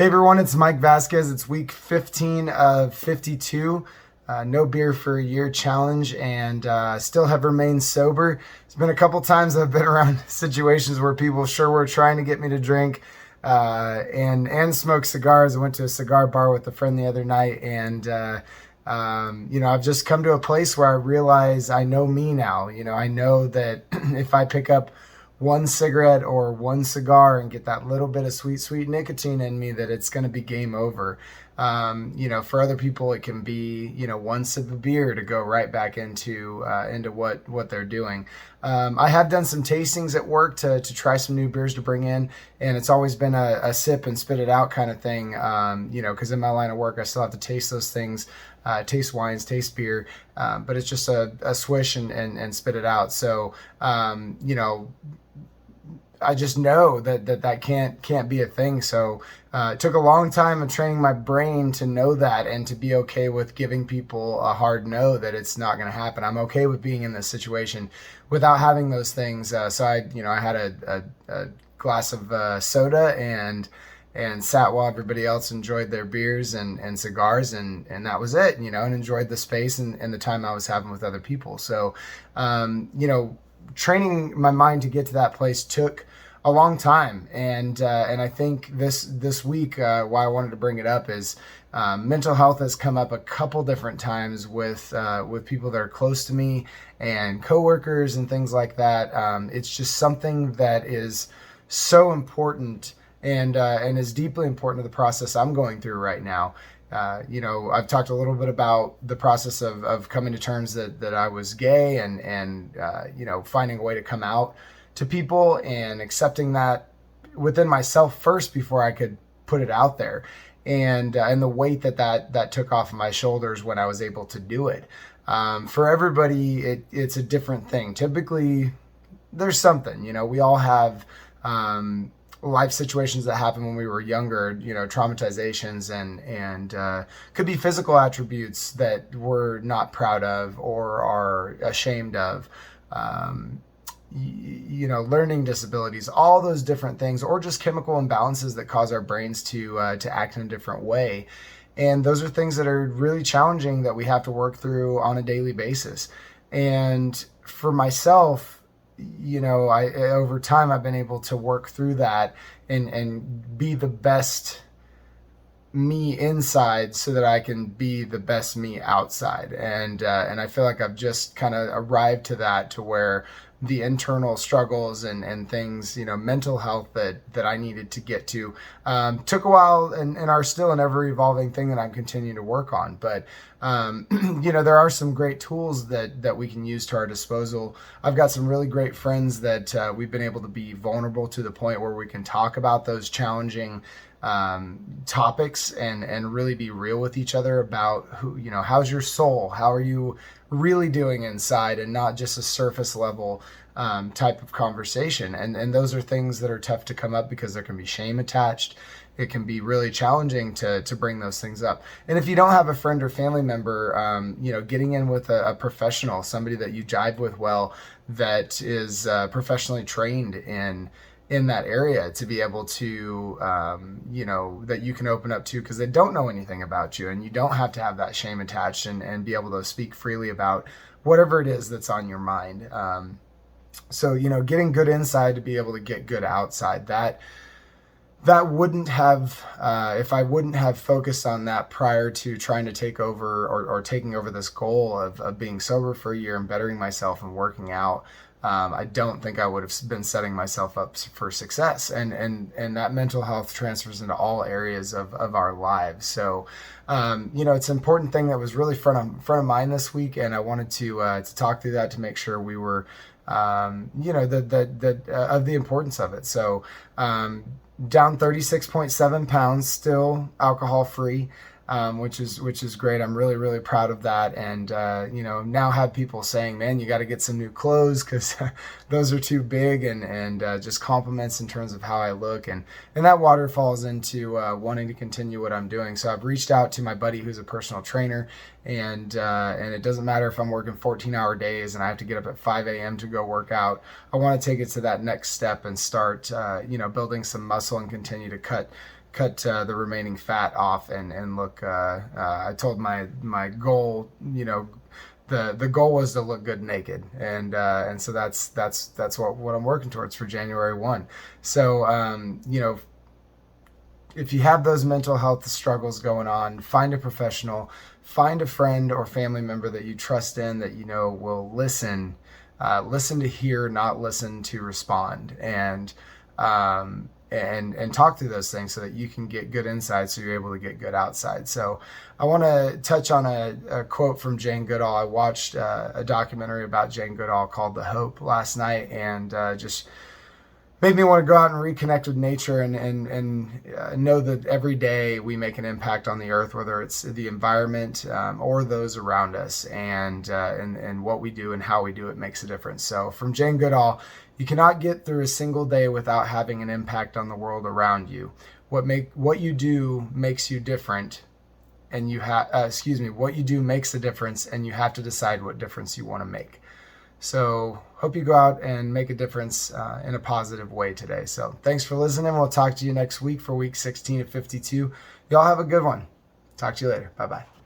Hey everyone, it's Mike Vasquez. It's week 15 of 52. No beer for a year challenge, and still have remained sober. It's been a couple times I've been around situations where people sure were trying to get me to drink and smoke cigars. I went to a cigar bar with a friend the other night, and I've just come to a place where I realize I know me now. I know that if I pick up one cigarette or one cigar and get that little bit of sweet nicotine in me, that it's going to be game over. For other people, it can be, one sip of beer to go right back into what they're doing. I have done some tastings at work to try some new beers to bring in, and it's always been a sip and spit it out kind of thing. Because in my line of work, I still have to taste those things, taste wines, taste beer, but it's just a swish and spit it out. So, I just know that can't be a thing. So it took a long time of training my brain to know that and to be okay with giving people a hard no, that it's not going to happen. I'm okay with being in this situation without having those things. So I had a glass of soda and sat while everybody else enjoyed their beers and cigars, and that was it, and enjoyed the space and the time I was having with other people. So, training my mind to get to that place took a long time, and I think this week, why I wanted to bring it up is mental health has come up a couple different times with people that are close to me and coworkers and things like that. It's just something that is so important and is deeply important to the process I'm going through right now. I've talked a little bit about the process of coming to terms that I was gay and finding a way to come out to people and accepting that within myself first before I could put it out there, and the weight that took off of my shoulders when I was able to do it. For everybody, it's a different thing. Typically, there's something, we all have life situations that happened when we were younger, traumatizations and could be physical attributes that we're not proud of or are ashamed of. Learning disabilities, all those different things, or just chemical imbalances that cause our brains to act in a different way. And those are things that are really challenging that we have to work through on a daily basis. And for myself, over time, I've been able to work through that and be the best me inside so that I can be the best me outside. And I feel like I've just kind of arrived to that, to where the internal struggles and things, mental health that I needed to get to, took a while and are still an ever evolving thing that I'm continuing to work on. But, there are some great tools that we can use to our disposal. I've got some really great friends that we've been able to be vulnerable to the point where we can talk about those challenging topics and really be real with each other about how's your soul, how are you really doing inside, and not just a surface level type of conversation. And those are things that are tough to come up because there can be shame attached. It can be really challenging to bring those things up. And if you don't have a friend or family member, getting in with a professional, somebody that you jive with well, that is professionally trained in that area, to be able to, that you can open up to, because they don't know anything about you, and you don't have to have that shame attached, and be able to speak freely about whatever it is that's on your mind. So, getting good inside to be able to get good outside, that wouldn't have, if I wouldn't have focused on that prior to trying to take over or taking over this goal of being sober for a year and bettering myself and working out, I don't think I would have been setting myself up for success. And that mental health transfers into all areas of our lives. So, it's an important thing that was really front of mind this week. And I wanted to talk through that, to make sure we were, of the importance of it. So, down 36.7 pounds, still alcohol free. Which is great. I'm really, really proud of that. And, now have people saying, man, you got to get some new clothes because those are too big, and just compliments in terms of how I look. And that waterfalls into wanting to continue what I'm doing. So I've reached out to my buddy who's a personal trainer, and it doesn't matter if I'm working 14-hour days and I have to get up at 5 a.m. to go work out. I want to take it to that next step and start, building some muscle and continue to cut the remaining fat off and look. I told my goal, the goal was to look good naked, and so that's what I'm working towards for January 1. So if you have those mental health struggles going on, find a professional, find a friend or family member that you trust in, that will listen to hear, not listen to respond, and talk through those things so that you can get good inside, so you're able to get good outside. So I want to touch on a quote from Jane Goodall. I watched a documentary about Jane Goodall called The Hope last night, and just made me want to go out and reconnect with nature and know that every day we make an impact on the earth, whether it's the environment or those around us, and what we do and how we do it makes a difference. So from Jane Goodall, you cannot get through a single day without having an impact on the world around you. What you do makes you different, and what you do makes a difference, and you have to decide what difference you want to make. So hope you go out and make a difference in a positive way today. So thanks for listening. We'll talk to you next week for week 16 of 52. Y'all have a good one. Talk to you later. Bye-bye.